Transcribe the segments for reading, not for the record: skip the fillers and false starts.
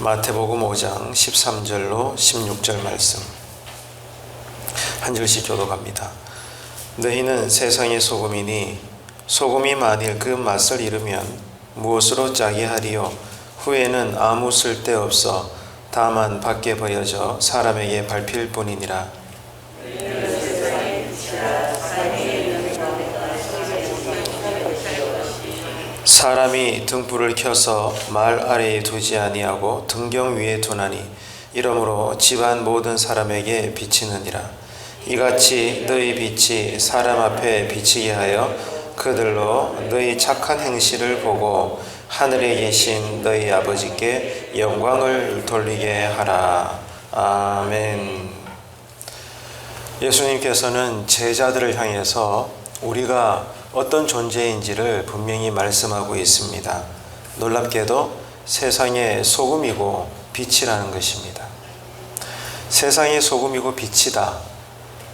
마태복음 5장 13절로 16절 말씀 한 절씩 교독합니다. 너희는 세상의 소금이니 소금이 만일 그 맛을 잃으면 무엇으로 짜게 하리요? 후에는 아무 쓸데없어 다만 밖에 버려져 사람에게 밟힐 뿐이니라. 사람이 등불을 켜서 말 아래에 두지 아니하고 등경 위에 두나니 이러므로 집안 모든 사람에게 비치느니라. 이같이 너희 빛이 사람 앞에 비치게 하여 그들로 너희 착한 행실을 보고 하늘에 계신 너희 아버지께 영광을 돌리게 하라. 아멘. 예수님께서는 제자들을 향해서 우리가 어떤 존재인지를 분명히 말씀하고 있습니다. 놀랍게도 세상의 소금이고 빛이라는 것입니다. 세상의 소금이고 빛이다.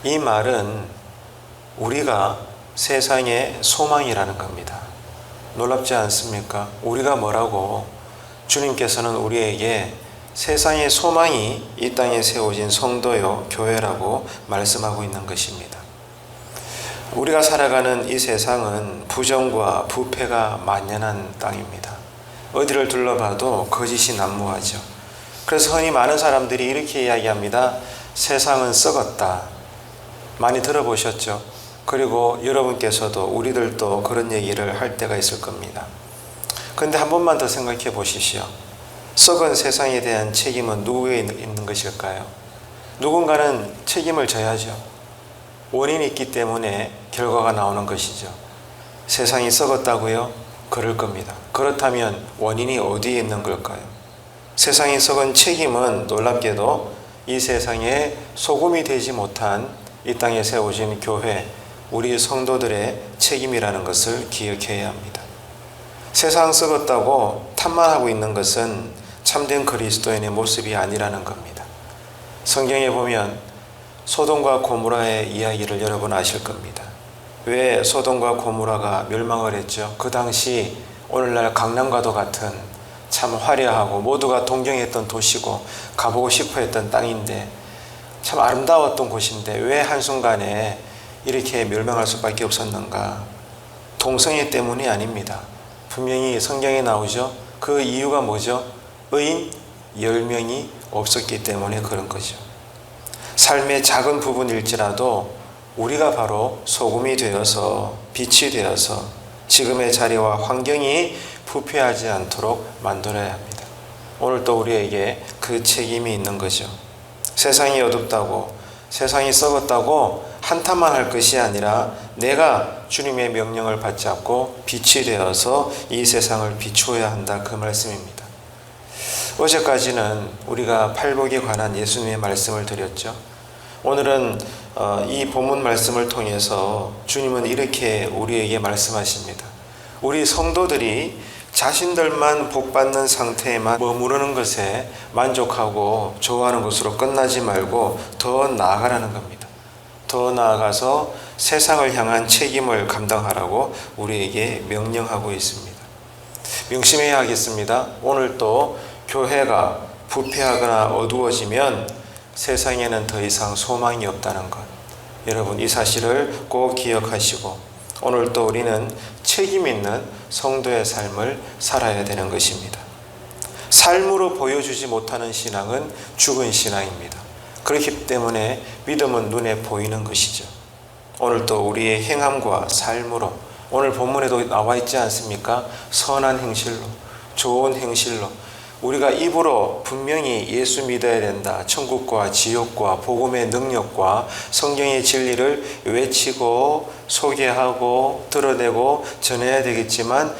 이 말은 우리가 세상의 소망이라는 겁니다. 놀랍지 않습니까? 우리가 뭐라고? 주님께서는 우리에게 세상의 소망이 이 땅에 세워진 성도요, 교회라고 말씀하고 있는 것입니다. 우리가 살아가는 이 세상은 부정과 부패가 만연한 땅입니다. 어디를 둘러봐도 거짓이 난무하죠. 그래서 흔히 많은 사람들이 이렇게 이야기합니다. 세상은 썩었다. 많이 들어보셨죠? 그리고 여러분께서도 우리들도 그런 얘기를 할 때가 있을 겁니다. 그런데 한 번만 더 생각해 보십시오. 썩은 세상에 대한 책임은 누구에 있는 것일까요? 누군가는 책임을 져야죠. 원인이 있기 때문에 결과가 나오는 것이죠. 세상이 썩었다고요? 그럴 겁니다. 그렇다면 원인이 어디에 있는 걸까요? 세상이 썩은 책임은 놀랍게도 이 세상에 소금이 되지 못한 이 땅에 세워진 교회, 우리 성도들의 책임이라는 것을 기억해야 합니다. 세상 썩었다고 탓만하고 있는 것은 참된 그리스도인의 모습이 아니라는 겁니다. 성경에 보면 소돔과 고모라의 이야기를 여러분 아실 겁니다. 왜 소돔과 고모라가 멸망을 했죠? 그 당시 오늘날 강남과도 같은 참 화려하고 모두가 동경했던 도시고 가보고 싶어 했던 땅인데 참 아름다웠던 곳인데 왜 한순간에 이렇게 멸망할 수밖에 없었는가? 동성애 때문이 아닙니다. 분명히 성경에 나오죠. 그 이유가 뭐죠? 의인 10명이 없었기 때문에 그런 거죠. 삶의 작은 부분일지라도 우리가 바로 소금이 되어서 빛이 되어서 지금의 자리와 환경이 부패하지 않도록 만들어야 합니다. 오늘 또 우리에게 그 책임이 있는 거죠. 세상이 어둡다고 세상이 썩었다고 한탄만 할 것이 아니라 내가 주님의 명령을 받잡고 빛이 되어서 이 세상을 비추어야 한다, 그 말씀입니다. 어제까지는 우리가 팔복에 관한 예수님의 말씀을 드렸죠. 오늘은 이 본문 말씀을 통해서 주님은 이렇게 우리에게 말씀하십니다. 우리 성도들이 자신들만 복받는 상태에만 머무르는 것에 만족하고 좋아하는 것으로 끝나지 말고 더 나아가라는 겁니다. 더 나아가서 세상을 향한 책임을 감당하라고 우리에게 명령하고 있습니다. 명심해야 하겠습니다. 오늘 또 교회가 부패하거나 어두워지면 세상에는 더 이상 소망이 없다는 것, 여러분 이 사실을 꼭 기억하시고 오늘 또 우리는 책임 있는 성도의 삶을 살아야 되는 것입니다. 삶으로 보여주지 못하는 신앙은 죽은 신앙입니다. 그렇기 때문에 믿음은 눈에 보이는 것이죠. 오늘 또 우리의 행함과 삶으로, 오늘 본문에도 나와 있지 않습니까? 선한 행실로, 좋은 행실로 우리가 입으로 분명히 예수 믿어야 된다, 천국과 지옥과 복음의 능력과 성경의 진리를 외치고 소개하고 드러내고 전해야 되겠지만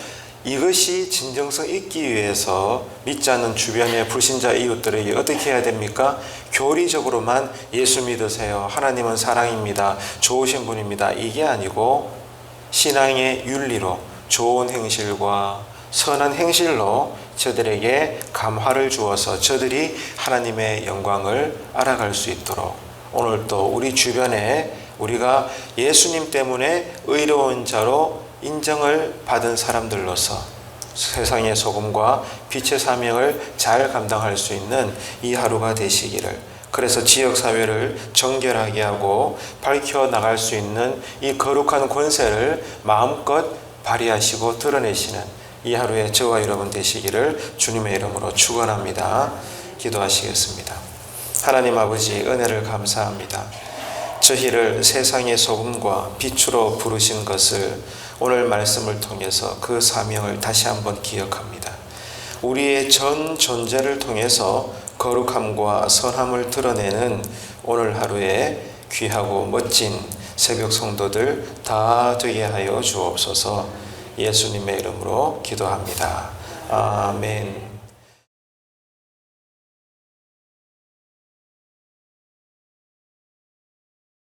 이것이 진정성 있기 위해서 믿지 않는 주변의 불신자 이웃들에게 어떻게 해야 됩니까? 교리적으로만 예수 믿으세요, 하나님은 사랑입니다, 좋으신 분입니다, 이게 아니고 신앙의 윤리로 좋은 행실과 선한 행실로 저들에게 감화를 주어서 저들이 하나님의 영광을 알아갈 수 있도록 오늘 또 우리 주변에 우리가 예수님 때문에 의로운 자로 인정을 받은 사람들로서 세상의 소금과 빛의 사명을 잘 감당할 수 있는 이 하루가 되시기를, 그래서 지역사회를 정결하게 하고 밝혀나갈 수 있는 이 거룩한 권세를 마음껏 발휘하시고 드러내시는 이 하루에 저와 여러분 되시기를 주님의 이름으로 축원합니다. 기도하시겠습니다. 하나님 아버지, 은혜를 감사합니다. 저희를 세상의 소금과 빛으로 부르신 것을 오늘 말씀을 통해서 그 사명을 다시 한번 기억합니다. 우리의 전 존재를 통해서 거룩함과 선함을 드러내는 오늘 하루에 귀하고 멋진 새벽 성도들 다 되게 하여 주옵소서. 예수님의 이름으로 기도합니다. 아멘.